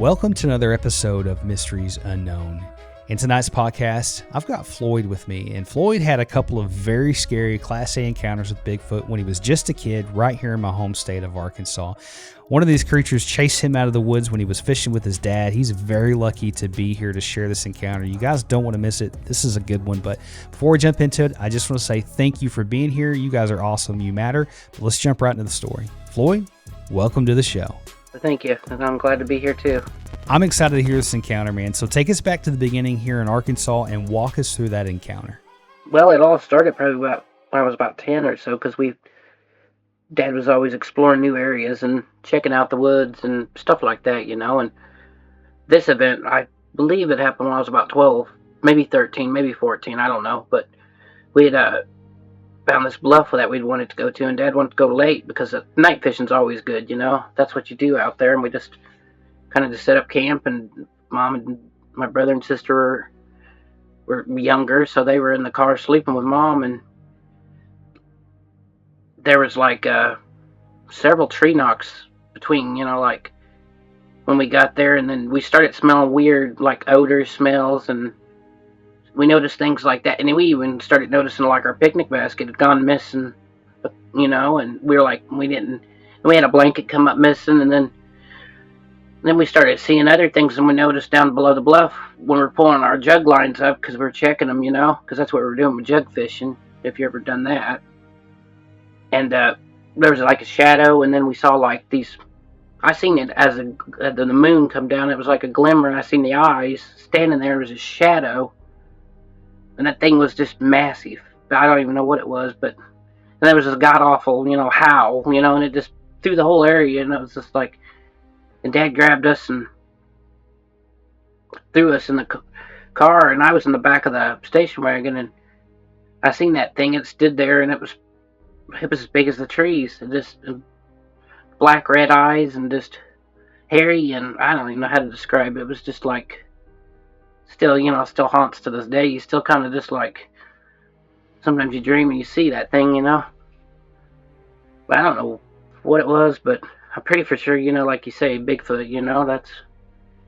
Welcome to another episode of Mysteries Unknown. In tonight's podcast, I've got Floyd with me, and Floyd had a couple of very scary Class A encounters with Bigfoot when he was just a kid right here in my home state of Arkansas. One of these creatures chased him out of the woods when he was fishing with his dad. He's very lucky to be here to share this encounter. You guys don't want to miss it. This is a good one, but before we jump into it, I just want to say thank you for being here. You guys are awesome. You matter. But let's jump right into the story. Floyd, welcome to the show. Thank you. I'm glad to be here too. I'm excited to hear this encounter, man. So take us back to the beginning here in Arkansas and walk us through that encounter. Well, it all started probably when I was about 10 or so, because Dad was always exploring new areas and checking out the woods and stuff like that, and this event, I believe it happened when I was about 12, maybe 13, maybe 14, I don't know, but we had found this bluff that we'd wanted to go to, and Dad wanted to go late because night fishing's always good, that's what you do out there, and we just kind of just set up camp, and Mom and my brother and sister were younger, so they were in the car sleeping with Mom, and there was like several tree knocks between, like when we got there, and then we started smelling weird like odor smells, and we noticed things like that, and then we even started noticing like our picnic basket had gone missing, and we were like, we had a blanket come up missing, and then we started seeing other things, and we noticed down below the bluff when we were pulling our jug lines up, because we were checking them, because that's what we were doing with jug fishing, if you ever done that. And there was like a shadow, and then we saw like these, I seen it as the moon come down, it was like a glimmer, and I seen the eyes standing there, it was a shadow, and that thing was just massive. I don't even know what it was, but and there was this god-awful, howl, and it just through the whole area, and it was just like, and Dad grabbed us and threw us in the car, and I was in the back of the station wagon, and I seen that thing. It stood there, and it was as big as the trees, and just black red eyes, and just hairy, and I don't even know how to describe it. It was just like, still haunts to this day. You still kind of just like, sometimes you dream and you see that thing, But I don't know what it was, but I'm pretty for sure, like you say, Bigfoot, that's,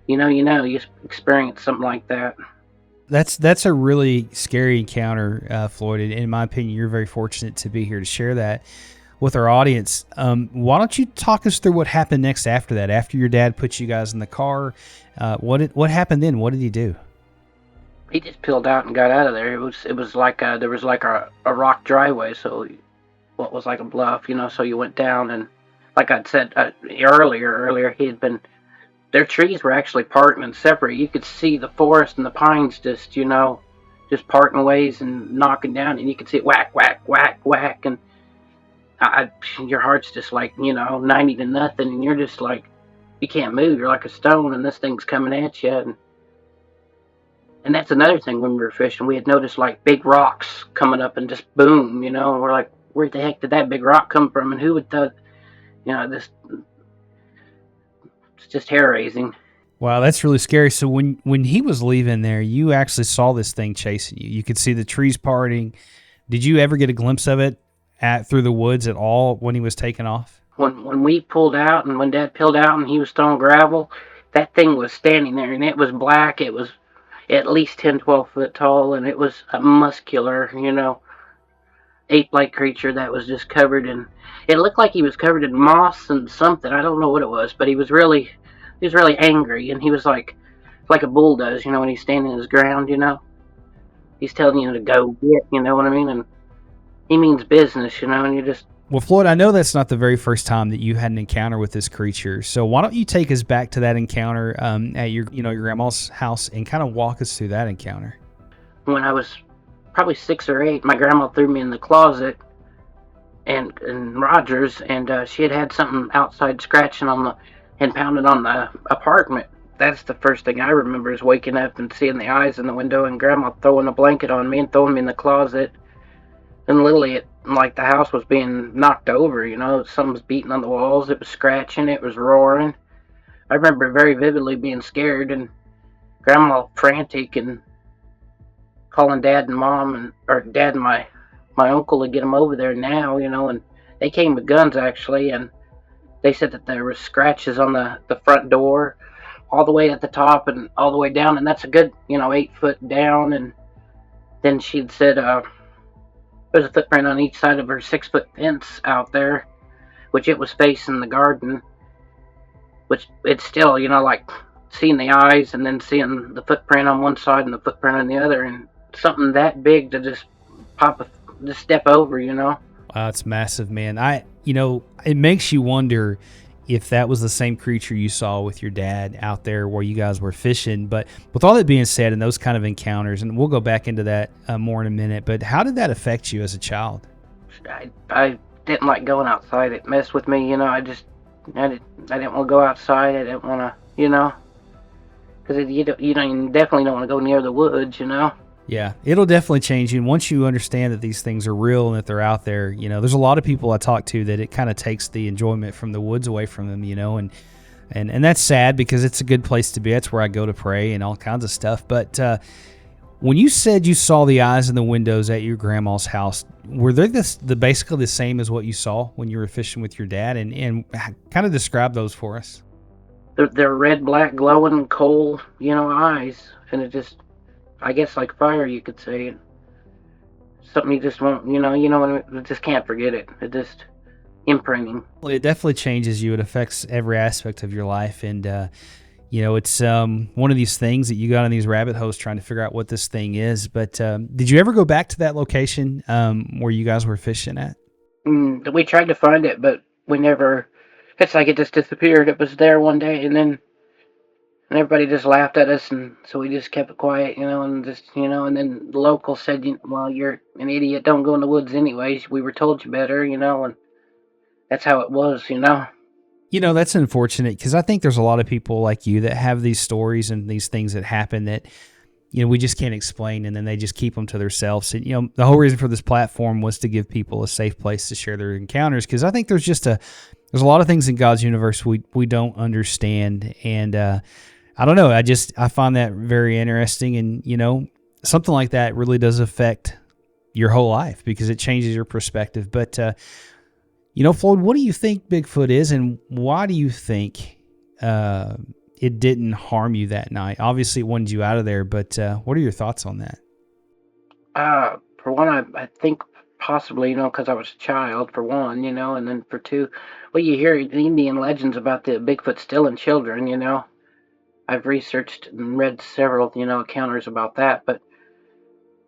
you experience something like that. That's a really scary encounter, Floyd. In my opinion, you're very fortunate to be here to share that with our audience. Why don't you talk us through what happened next after that? After your dad put you guys in the car, what happened then? What did he do? He just peeled out and got out of there. It was like there was like a rock driveway, so what was like a bluff, so you went down, and like I'd said earlier, their trees were actually parting and separate. You could see the forest and the pines just parting ways and knocking down, and you could see it whack, whack, whack, whack, and your heart's just like, 90 to nothing, and you're just like, you can't move. You're like a stone, and this thing's coming at you, and that's another thing when we were fishing. We had noticed like big rocks coming up and just boom, and we're like, where the heck did that big rock come from, and who would thought, it's just hair raising. Wow, that's really scary. So when he was leaving there, you actually saw this thing chasing you. You could see the trees parting. Did you ever get a glimpse of it through the woods at all when he was taking off? When we pulled out, and when Dad peeled out and he was throwing gravel, that thing was standing there, and it was black. It was at least 10, 12 foot tall, and it was a muscular, ape-like creature that was just covered in, it looked like he was covered in moss and something. I don't know what it was, but he was really angry, and he was like a bull does, when he's standing his ground, he's telling you to go get, you know what I mean, and he means business, and you just. Well, Floyd, I know that's not the very first time that you had an encounter with this creature, so why don't you take us back to that encounter at your grandma's house and kind of walk us through that encounter. When I was probably 6 or 8, my grandma threw me in the closet and Rogers, and she had something outside scratching and pounding on the apartment. That's the first thing I remember, is waking up and seeing the eyes in the window, and Grandma throwing a blanket on me and throwing me in the closet, and literally it like the house was being knocked over, something was beating on the walls, it was scratching, it was roaring. I remember very vividly being scared, and Grandma frantic and calling Dad and Mom, or Dad and my uncle to get them over there now, and they came with guns actually, and they said that there were scratches on the front door all the way at the top and all the way down, and that's a good 8 foot down. And then she'd said there's a footprint on each side of her 6 foot fence out there, which it was facing the garden, which it's still like seeing the eyes and then seeing the footprint on one side and the footprint on the other, and something that big to just just step over. Wow, it's massive, man. It makes you wonder if that was the same creature you saw with your dad out there where you guys were fishing. But with all that being said, and those kind of encounters, and we'll go back into that more in a minute, but how did that affect you as a child? I didn't like going outside. It messed with me. I didn't want to go outside. I didn't want to, because you definitely don't want to go near the woods. Yeah, it'll definitely change you. And once you understand that these things are real and that they're out there, there's a lot of people I talk to that it kind of takes the enjoyment from the woods away from them, and that's sad because it's a good place to be. That's where I go to pray and all kinds of stuff. But when you said you saw the eyes in the windows at your grandma's house, were they basically the same as what you saw when you were fishing with your dad? And kind of describe those for us. They're red, black, glowing coal, eyes, and it just, I guess, like fire, you could say. Something you just won't, you just can't forget it. It just imprinting. Well, it definitely changes you. It affects every aspect of your life, and it's one of these things that you got in these rabbit holes trying to figure out what this thing is. But did you ever go back to that location where you guys were fishing at? We tried to find it, but we never. It's like it just disappeared. It was there one day, and everybody just laughed at us, and so we just kept it quiet, and and then the locals said, well, you're an idiot, don't go in the woods anyways. We were told you better, and that's how it was. That's unfortunate because I think there's a lot of people like you that have these stories and these things that happen that, we just can't explain, and then they just keep them to themselves. And, the whole reason for this platform was to give people a safe place to share their encounters, because I think there's a lot of things in God's universe we don't understand. And I don't know. I find that very interesting. And, something like that really does affect your whole life because it changes your perspective. But, Floyd, what do you think Bigfoot is, and why do you think it didn't harm you that night? Obviously, it wanted you out of there, but what are your thoughts on that? For one, I think possibly, because I was a child, for one, and then for two, well, you hear the Indian legends about the Bigfoot stealing children, I've researched and read several, encounters about that, but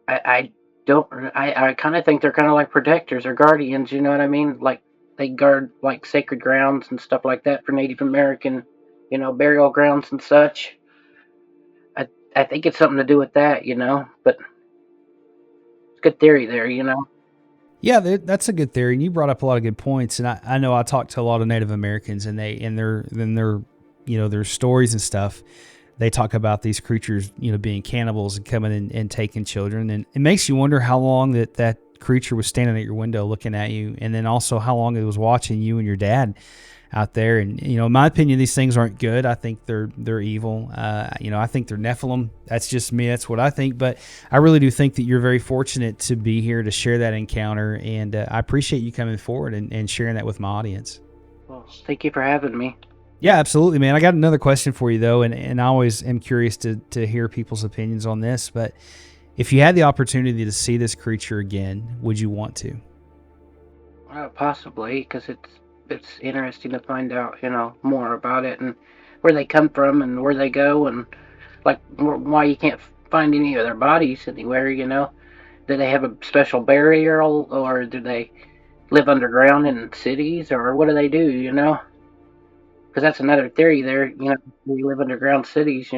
I kind of think they're kind of like protectors or guardians, you know what I mean? Like, they guard, like, sacred grounds and stuff like that for Native American, burial grounds and such. I think it's something to do with that, but it's a good theory there, Yeah, that's a good theory, and you brought up a lot of good points. And I know I talked to a lot of Native Americans, and their stories and stuff. They talk about these creatures, being cannibals and coming in and taking children, and it makes you wonder how long that creature was standing at your window looking at you, and then also how long it was watching you and your dad out there. And in my opinion, these things aren't good. I think they're evil. I think they're Nephilim. That's just me. That's what I think. But I really do think that you're very fortunate to be here to share that encounter, and I appreciate you coming forward and sharing that with my audience. Well, thank you for having me. Yeah, absolutely, man. I got another question for you, though, and I always am curious to hear people's opinions on this. But if you had the opportunity to see this creature again, would you want to? Possibly, because it's interesting to find out, more about it and where they come from and where they go, and like why you can't find any of their bodies anywhere. Do they have a special burial, or do they live underground in cities, or what do they do? Because that's another theory there. We live underground cities.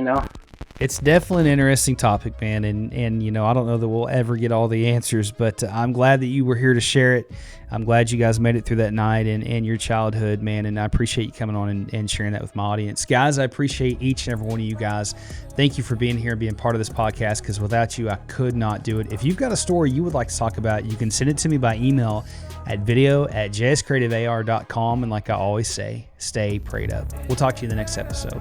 It's definitely an interesting topic, man, and I don't know that we'll ever get all the answers, but I'm glad that you were here to share it. I'm glad you guys made it through that night and your childhood, man, and I appreciate you coming on and sharing that with my audience. Guys, I appreciate each and every one of you guys. Thank you for being here and being part of this podcast, because without you, I could not do it. If you've got a story you would like to talk about, you can send it to me by email at video@jscreativear.com, and like I always say, stay prayed up. We'll talk to you in the next episode.